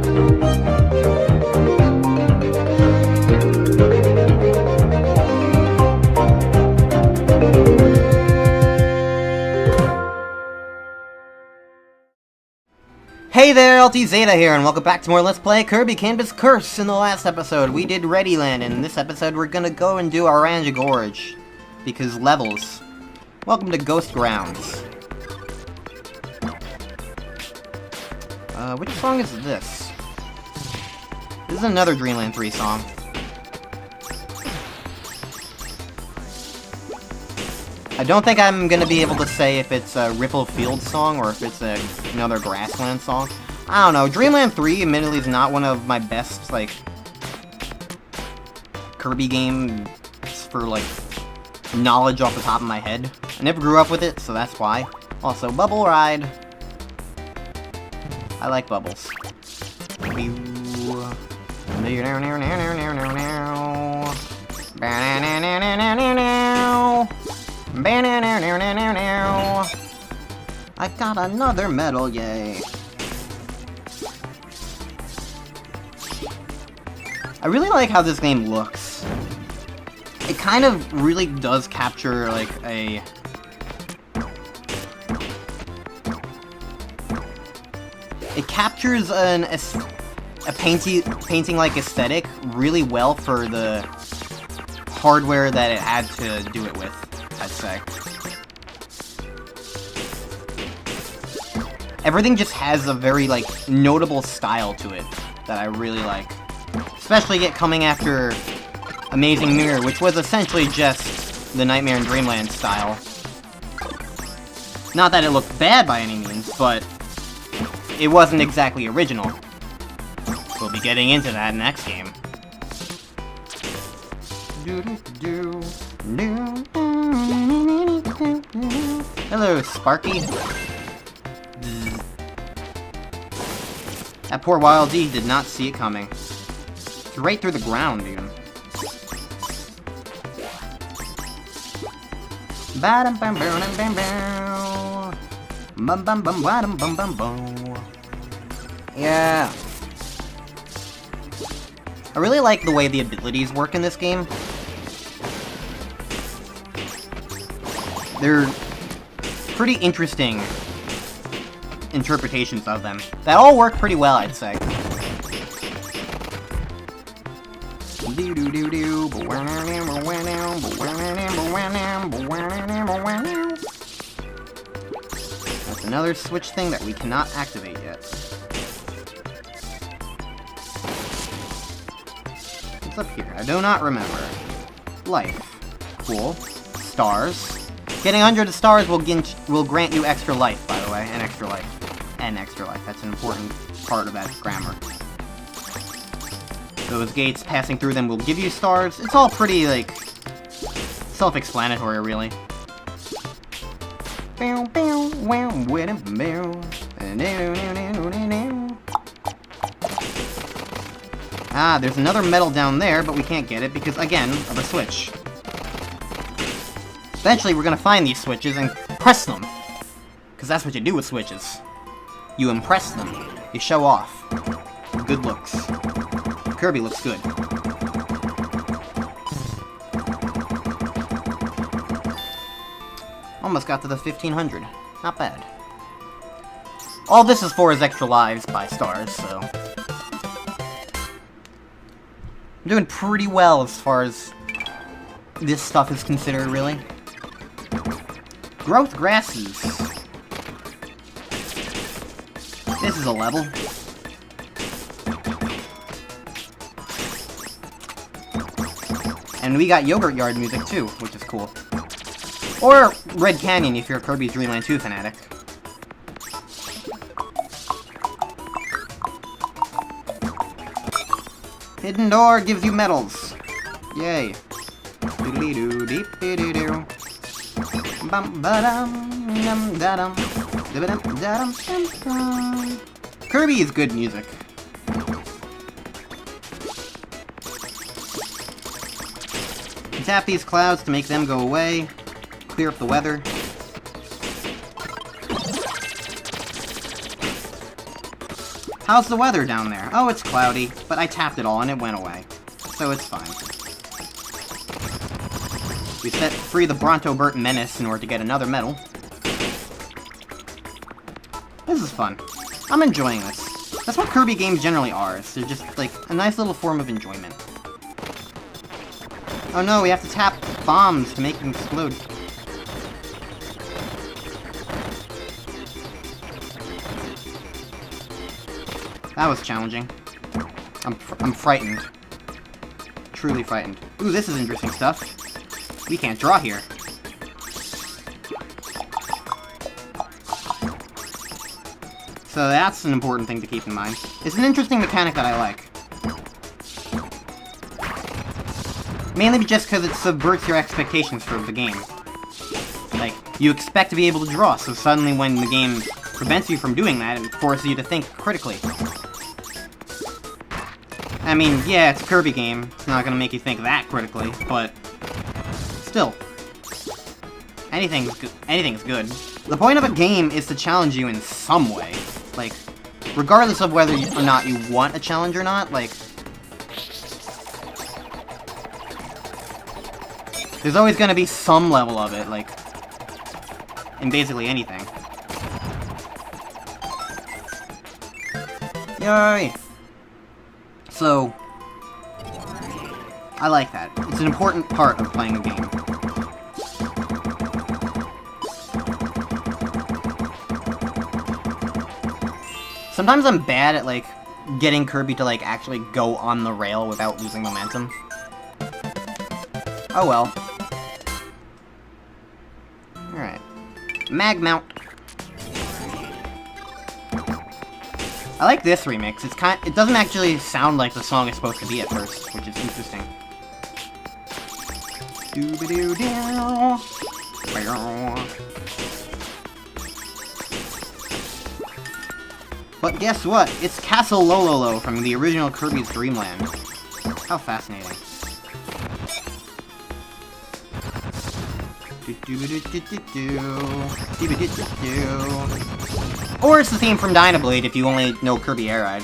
Hey there, Ultizeta here, and welcome back to more Let's Play Kirby Canvas Curse. In the last episode, we did Readyland, and in this episode, we're gonna go and do Morange Gorge. Because levels. Welcome to Ghost Grounds. Which song is this? This is another Dreamland 3 song. I don't think I'm gonna be able to say if it's a Ripple Field song or if it's another Grassland song. I don't know. Dreamland 3, admittedly, is not one of my best, like, Kirby games for, like, knowledge off the top of my head. I never grew up with it, so that's why. Also, Bubble Ride. I like bubbles. I got another medal, yay. I really like how this game looks. It kind of really does capture, like, a... It captures a painting-like aesthetic really well for the hardware that it had to do it with, I'd say. Everything just has a very, like, notable style to it that I really like. Especially it coming after Amazing Mirror, which was essentially just the Nightmare in Dreamland style. Not that it looked bad by any means, but it wasn't exactly original. We'll be getting into that next game. Hello, Sparky. That poor Wild D did not see it coming. It's right through the ground, dude. Yeah. I really like the way the abilities work in this game. They're pretty interesting interpretations of them. That all work pretty well, I'd say. That's another switch thing that we cannot activate yet. What's up here? I do not remember. Life. Cool. Stars. Getting 100 stars will grant you extra life, by the way. An extra life. An extra life. That's an important part of that grammar. Those gates, passing through them will give you stars. It's all pretty, like, self-explanatory, really. Ah, there's another medal down there, but we can't get it because, again, of a switch. Eventually, we're gonna find these switches and press them. Because that's what you do with switches. You impress them. You show off. Good looks. Kirby looks good. Almost got to the 1500. Not bad. All this is for is extra lives by stars, so... I'm doing pretty well as far as this stuff is considered, really. Growth grasses. This is a level. And we got Yogurt Yard music too, which is cool. Or Red Canyon if you're a Kirby's Dream Land 2 fanatic. Hidden door gives you medals. Yay. Doodly-doo-deep-dee-doo-doo. Kirby is good music. Tap these clouds to make them go away. Clear up the weather. How's the weather down there? Oh, it's cloudy, but I tapped it all and it went away. So it's fine. We set free the Brontobert Menace in order to get another medal. This is fun. I'm enjoying this. That's what Kirby games generally are. They're just, like, a nice little form of enjoyment. Oh no, we have to tap bombs to make them explode. That was challenging. I'm frightened. Truly frightened. Ooh, this is interesting stuff. We can't draw here. So that's an important thing to keep in mind. It's an interesting mechanic that I like. Mainly just because it subverts your expectations for the game. Like, you expect to be able to draw, so suddenly when the game prevents you from doing that, it forces you to think critically. I mean, yeah, it's a Kirby game. It's not gonna make you think that critically, but still. Anything's good. The point of a game is to challenge you in some way. Like, regardless of whether or not you want a challenge or not, like, there's always gonna be some level of it, like, in basically anything. Yay! So, I like that. It's an important part of playing a game. Sometimes I'm bad at, like, getting Kirby to, like, actually go on the rail without losing momentum. Oh well. Alright. Mag Mount. I like this remix. It doesn't actually sound like the song is supposed to be at first, which is interesting. Doo-ba-doo-doo. But guess what? It's Castle Lololo from the original Kirby's Dream Land. How fascinating. Or it's the theme from Dynablade if you only know Kirby Air Ride.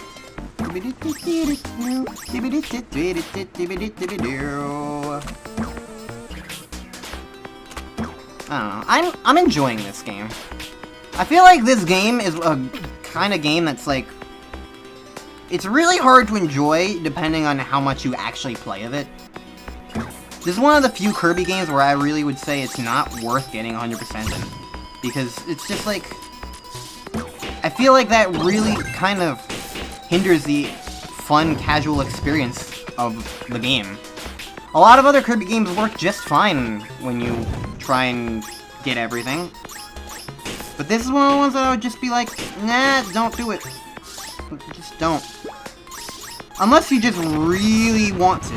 I don't know. I'm enjoying this game. I feel like this game is a kind of game that's like, it's really hard to enjoy depending on how much you actually play of it. This is one of the few Kirby games where I really would say it's not worth getting 100% in. Because it's just like, I feel like that really kind of hinders the fun, casual experience of the game. A lot of other Kirby games work just fine when you try and get everything. But this is one of the ones that I would just be like, nah, don't do it. Just don't. Unless you just really want to.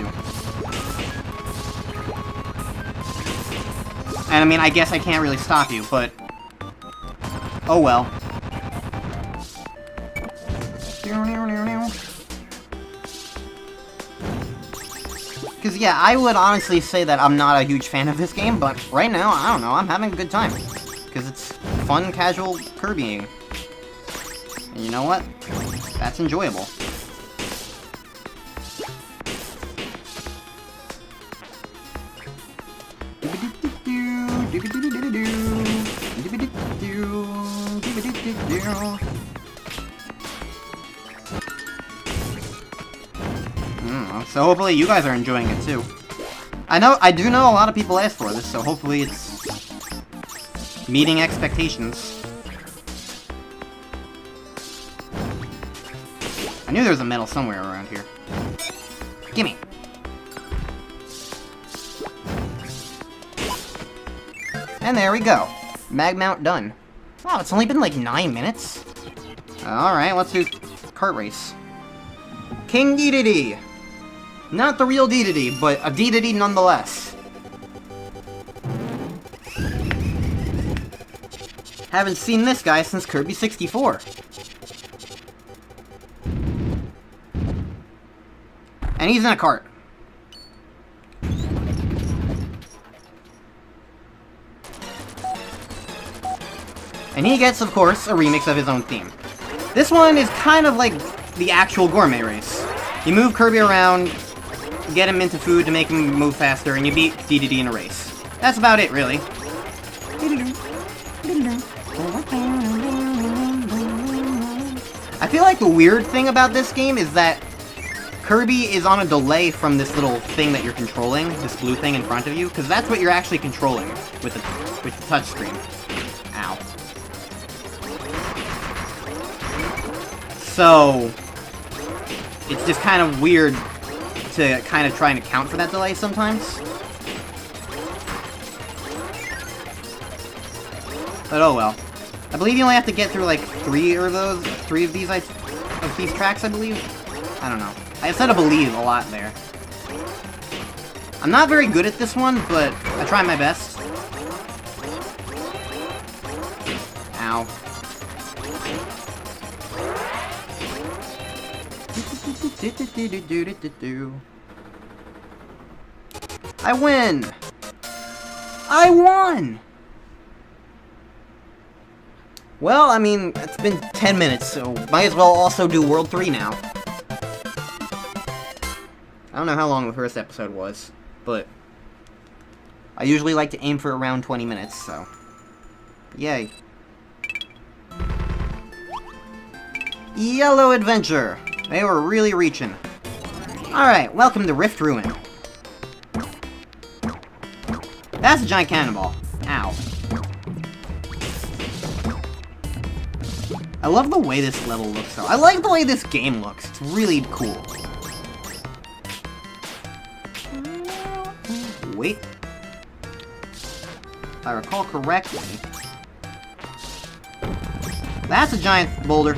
And I mean, I guess I can't really stop you, but oh well. Because yeah, I would honestly say that I'm not a huge fan of this game, but right now, I don't know, I'm having a good time. Because it's fun, casual Kirbying. And you know what? That's enjoyable. So hopefully you guys are enjoying it too. I do know a lot of people asked for this, so hopefully it's meeting expectations. I knew there was a medal somewhere around here. Gimme! And there we go. Mag Mount done. Wow, it's only been like 9 minutes. Alright, let's do kart race. King Dedede! Not the real Dedede, but a Dedede nonetheless. Haven't seen this guy since Kirby 64. And he's in a cart. And he gets, of course, a remix of his own theme. This one is kind of like the actual gourmet race. You move Kirby around, get him into food to make him move faster, and you beat DDD in a race. That's about it, really. I feel like the weird thing about this game is that Kirby is on a delay from this little thing that you're controlling, this blue thing in front of you, because that's what you're actually controlling with the touchscreen. Ow. So, it's just kind of weird to kind of try and account for that delay sometimes. But oh well. I believe you only have to get through like three of these tracks, I believe. I don't know. I said I believe a lot there. I'm not very good at this one, but I try my best. Ow. I win! I won! Well, I mean, it's been 10 minutes, so might as well also do World 3 now. I don't know how long the first episode was, but I usually like to aim for around 20 minutes, so yay. Yellow Adventure! They were really reaching. Alright, welcome to Rift Ruin. That's a giant cannonball. Ow. I love the way this level looks, though. I like the way this game looks. It's really cool. Wait. If I recall correctly... That's a giant boulder.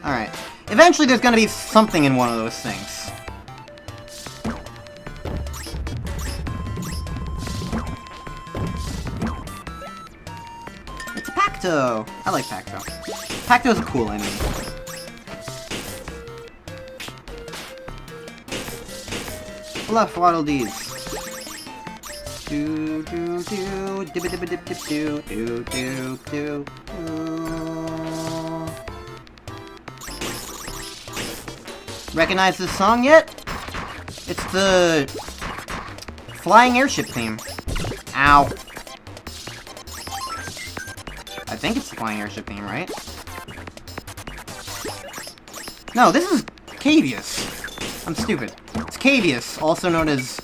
Alright. Eventually there's gonna be something in one of those things. It's a Pacto! I like Pacto. Pacto's a cool enemy. Love waddle dees. Do do do dip dip dip dip do do do do. Recognize this song yet? It's the flying airship theme. Ow. I think it's the flying airship theme, right? No, this is Cavius. I'm stupid. It's Cavius, also known as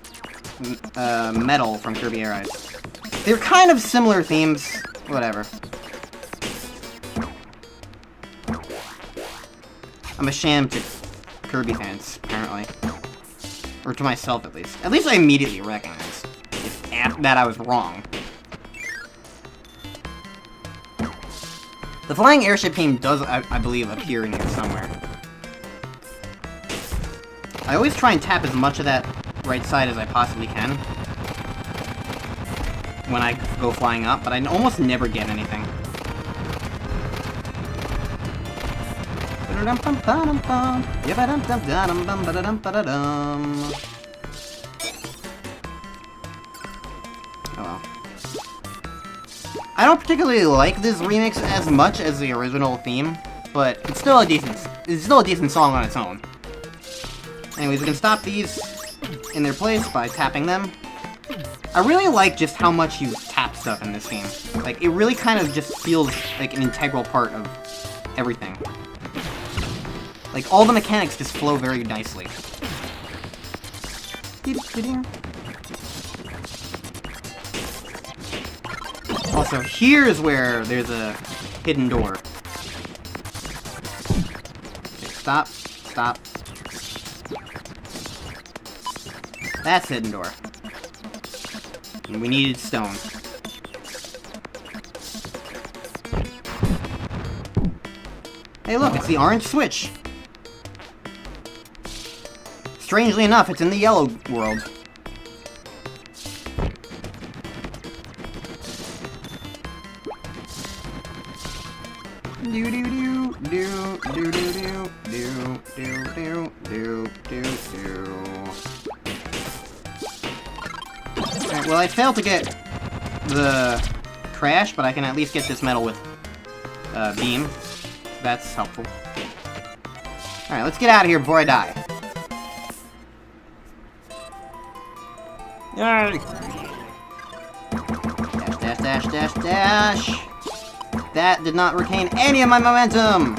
Metal from Kirby Air Ice. They're kind of similar themes. Whatever. I'm ashamed to Kirby fans, apparently. Or to myself, at least. At least I immediately recognized that I was wrong. The flying airship theme does, I believe, appear in here somewhere. I always try and tap as much of that right side as I possibly can when I go flying up, but I almost never get anything. Oh well. I don't particularly like this remix as much as the original theme, but it's still a decent song on its own. Anyways, we can stop these in their place by tapping them. I really like just how much you tap stuff in this game. Like, it really kind of just feels like an integral part of everything. Like, all the mechanics just flow very nicely. Also, here's where there's a hidden door. Okay, stop, stop. That's hidden door. And we needed stone. Hey look, it's the orange switch! Strangely enough, it's in the yellow world. Do do do do do do do do do do do do. Alright, well I failed to get the Crash, but I can at least get this medal with Beam. That's helpful. Alright, let's get out of here before I die. Yay! Dash, dash, dash, dash, dash! That did not retain any of my momentum!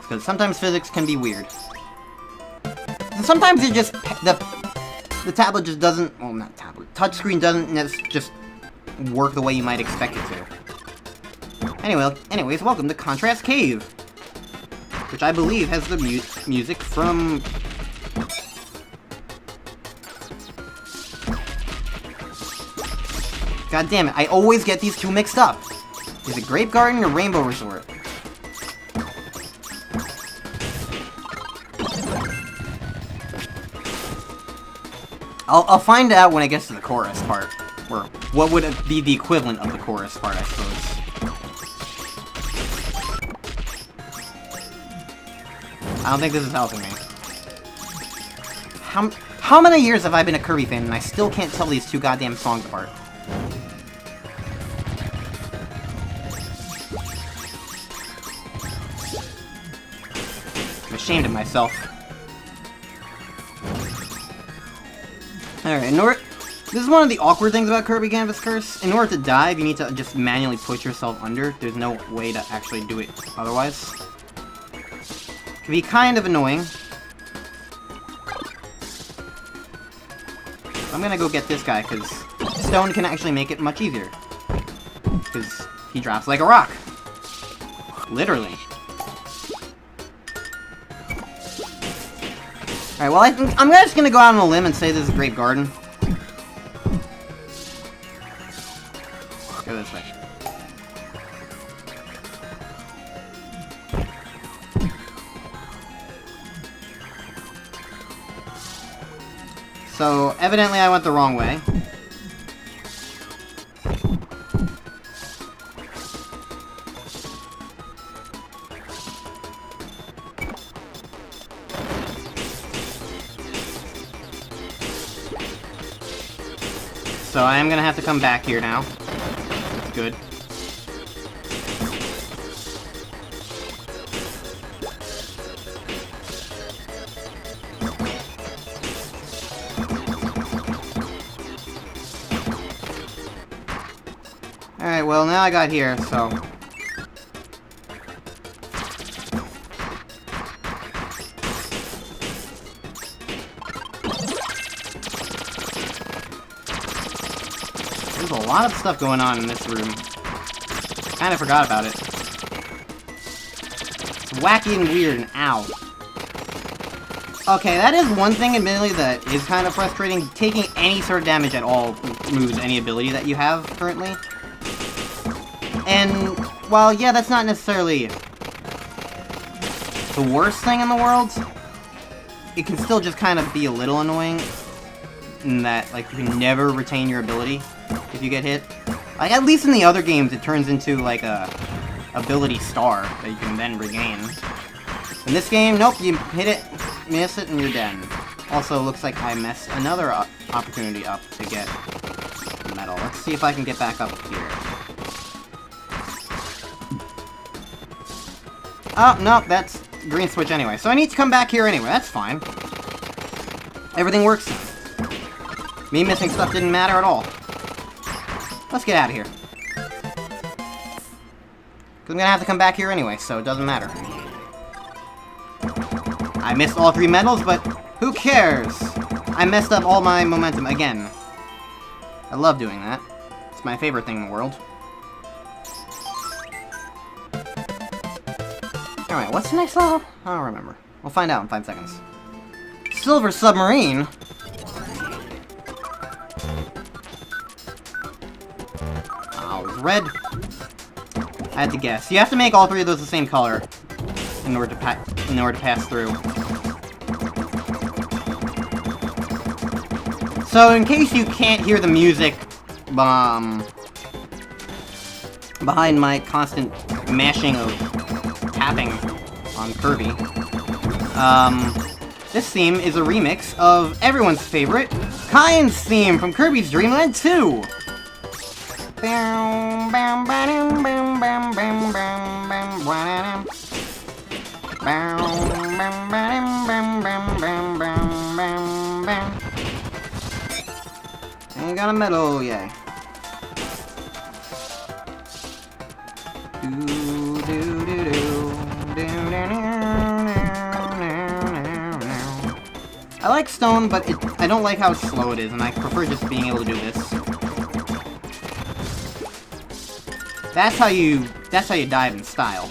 Because sometimes physics can be weird. And sometimes it just... The tablet just doesn't... Well, not tablet. Touchscreen doesn't just work the way you might expect it to. Anyways, welcome to Contrast Cave. Which I believe has the music from... God damn it, I always get these two mixed up. Is it Grape Garden or Rainbow Resort? I'll find out when it gets to the chorus part. Or what would be the equivalent of the chorus part, I suppose. I don't think this is helping me. How many years have I been a Kirby fan and I still can't tell these two goddamn songs apart? I'm ashamed of myself. Alright, this is one of the awkward things about Kirby Canvas Curse. In order to dive, you need to just manually push yourself under. There's no way to actually do it otherwise. It can be kind of annoying. I'm gonna go get this guy, because Stone can actually make it much easier. Because he drops like a rock. Literally. Alright, well, I'm just gonna go out on a limb and say this is a Grape Garden. Go this way. So, evidently I went the wrong way. So I am gonna have to come back here now. That's good. Alright, well now I got here, so... There's a lot of stuff going on in this room. Kinda forgot about it. It's wacky and weird and ow. Okay, that is one thing, admittedly, that is kind of frustrating. Taking any sort of damage at all removes any ability that you have currently. And, while, yeah, that's not necessarily the worst thing in the world, it can still just kind of be a little annoying in that, like, you can never retain your ability if you get hit. Like, at least in the other games, it turns into, like, a ability star that you can then regain. In this game, nope, you hit it, miss it, and you're dead. Also, looks like I messed another opportunity up to get the medal. Let's see if I can get back up here. Oh, no, that's green switch anyway. So I need to come back here anyway, that's fine. Everything works now. Me missing stuff didn't matter at all. Let's get out of here. Because I'm gonna have to come back here anyway, so it doesn't matter. I missed all 3 medals, but who cares? I messed up all my momentum again. I love doing that. It's my favorite thing in the world. Alright, what's the next level? I don't remember. We'll find out in 5 seconds. Silver Submarine? Oh, it was red. I had to guess. You have to make all 3 of those the same color in order to pass through. So, in case you can't hear the music behind my constant mashing of tapping on Kirby, this theme is a remix of everyone's favorite Kyan's theme from Kirby's Dream Land 2! And got a medal, yay. I like Stone, but I don't like how slow it is, and I prefer just being able to do this. That's how you dive in style.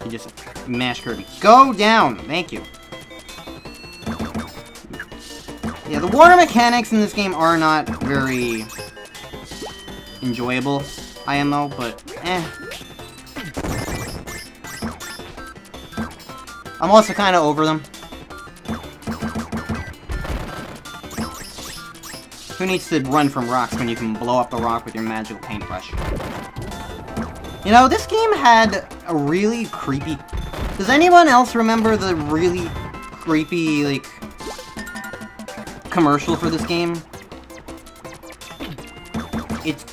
You just mash Kirby. Go down! Thank you. Yeah, the water mechanics in this game are not very enjoyable, IMO, but eh. I'm also kind of over them. Who needs to run from rocks when you can blow up the rock with your magical paintbrush? You know, this game had a really creepy... Does anyone else remember the really creepy, like, commercial for this game? It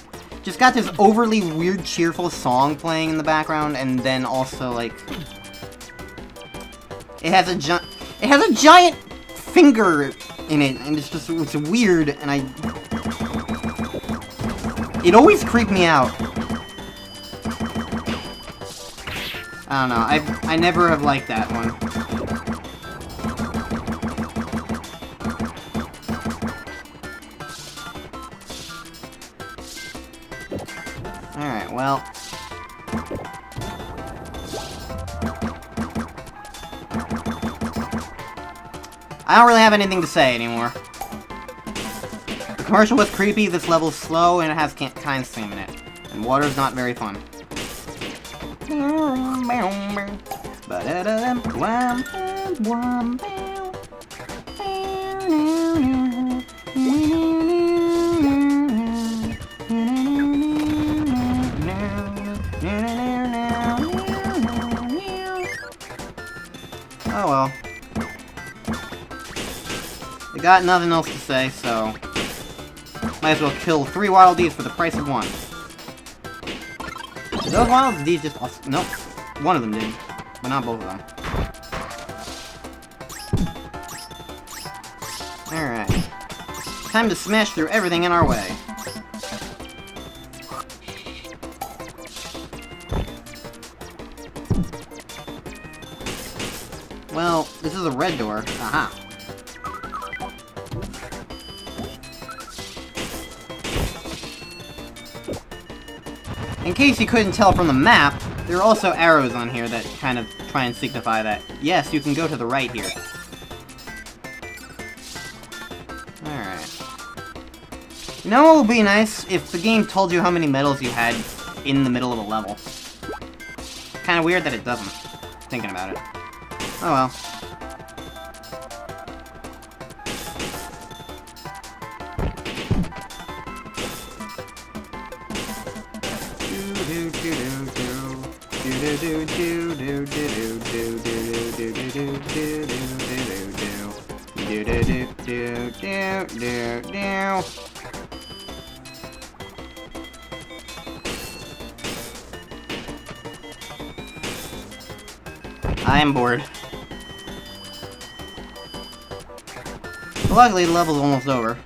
just got this overly weird, cheerful song playing in the background, and then also, like... It has a giant finger in it, and it's weird, and it always creeped me out. I don't know, I never have liked that one. Alright, well... I don't really have anything to say anymore. The commercial was creepy, this level's slow, and it has Kyan's theme in it. And water's not very fun. Oh well. I got nothing else to say, so... Might as well kill 3 Wild D's for the price of 1. Did those Wild D's just... Nope. One of them did. But not both of them. Alright. Time to smash through everything in our way. Well, this is a red door. Aha. In case you couldn't tell from the map, there are also arrows on here that kind of try and signify that, yes, you can go to the right here. Alright. You know what would be nice? If the game told you how many medals you had in the middle of a level. Kinda weird that it doesn't, thinking about it. Oh well. I am bored. Luckily, the level's almost over.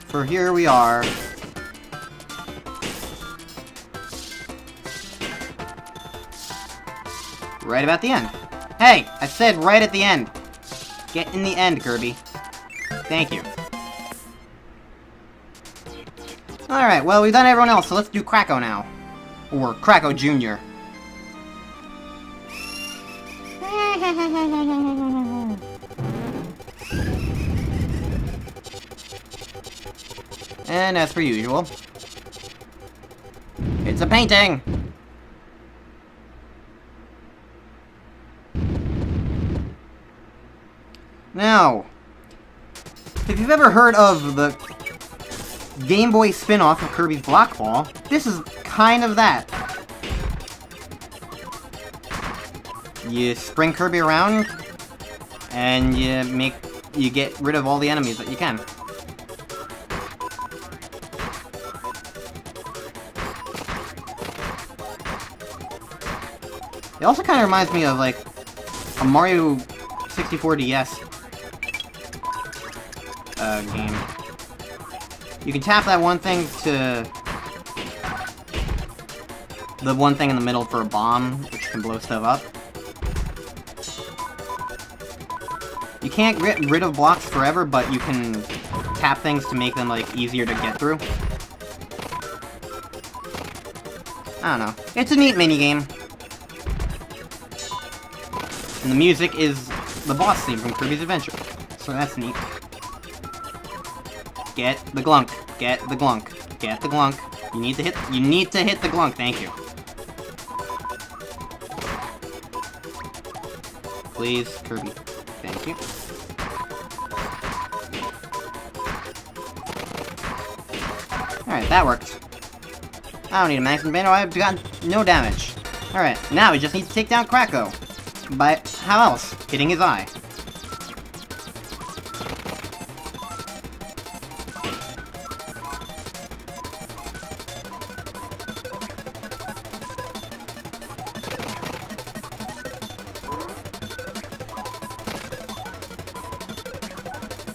For here we are. Right about the end. Hey! I said right at the end! Get in the end, Kirby. Thank you. Alright, well, we've done everyone else, so let's do Kracko now. Or Kracko Jr. And as per usual, it's a painting! Now, if you've ever heard of the Game Boy spin-off of Kirby's Block Ball, this is kind of that. You spring Kirby around, And you get rid of all the enemies that you can. It also kind of reminds me of, like, a Mario 64 DS game. You can tap that one thing to the one thing in the middle for a bomb, which can blow stuff up. You can't get rid of blocks forever, but you can tap things to make them, like, easier to get through. I don't know. It's a neat minigame. And the music is the boss theme from Kirby's Adventure. So that's neat. Get the glunk. Get the glunk. Get the glunk. You need to hit the glunk, thank you. Please, Kirby. Thank you. Alright, that worked. I don't need a maximum bando, I've gotten no damage. Alright, now we just need to take down Kracko. By how else? Hitting his eye.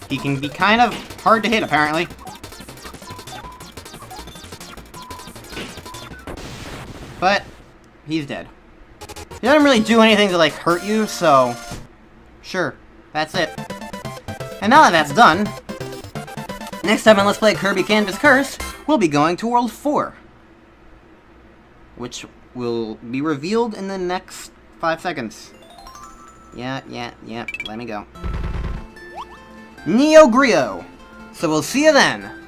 He can be kind of hard to hit, apparently. But he's dead. He doesn't really do anything to, like, hurt you, so sure, that's it. And now that that's done, next time on Let's Play Kirby Canvas Curse, we'll be going to World 4. Which will be revealed in the next 5 seconds. Yeah, let me go. Neo Grio! So we'll see you then!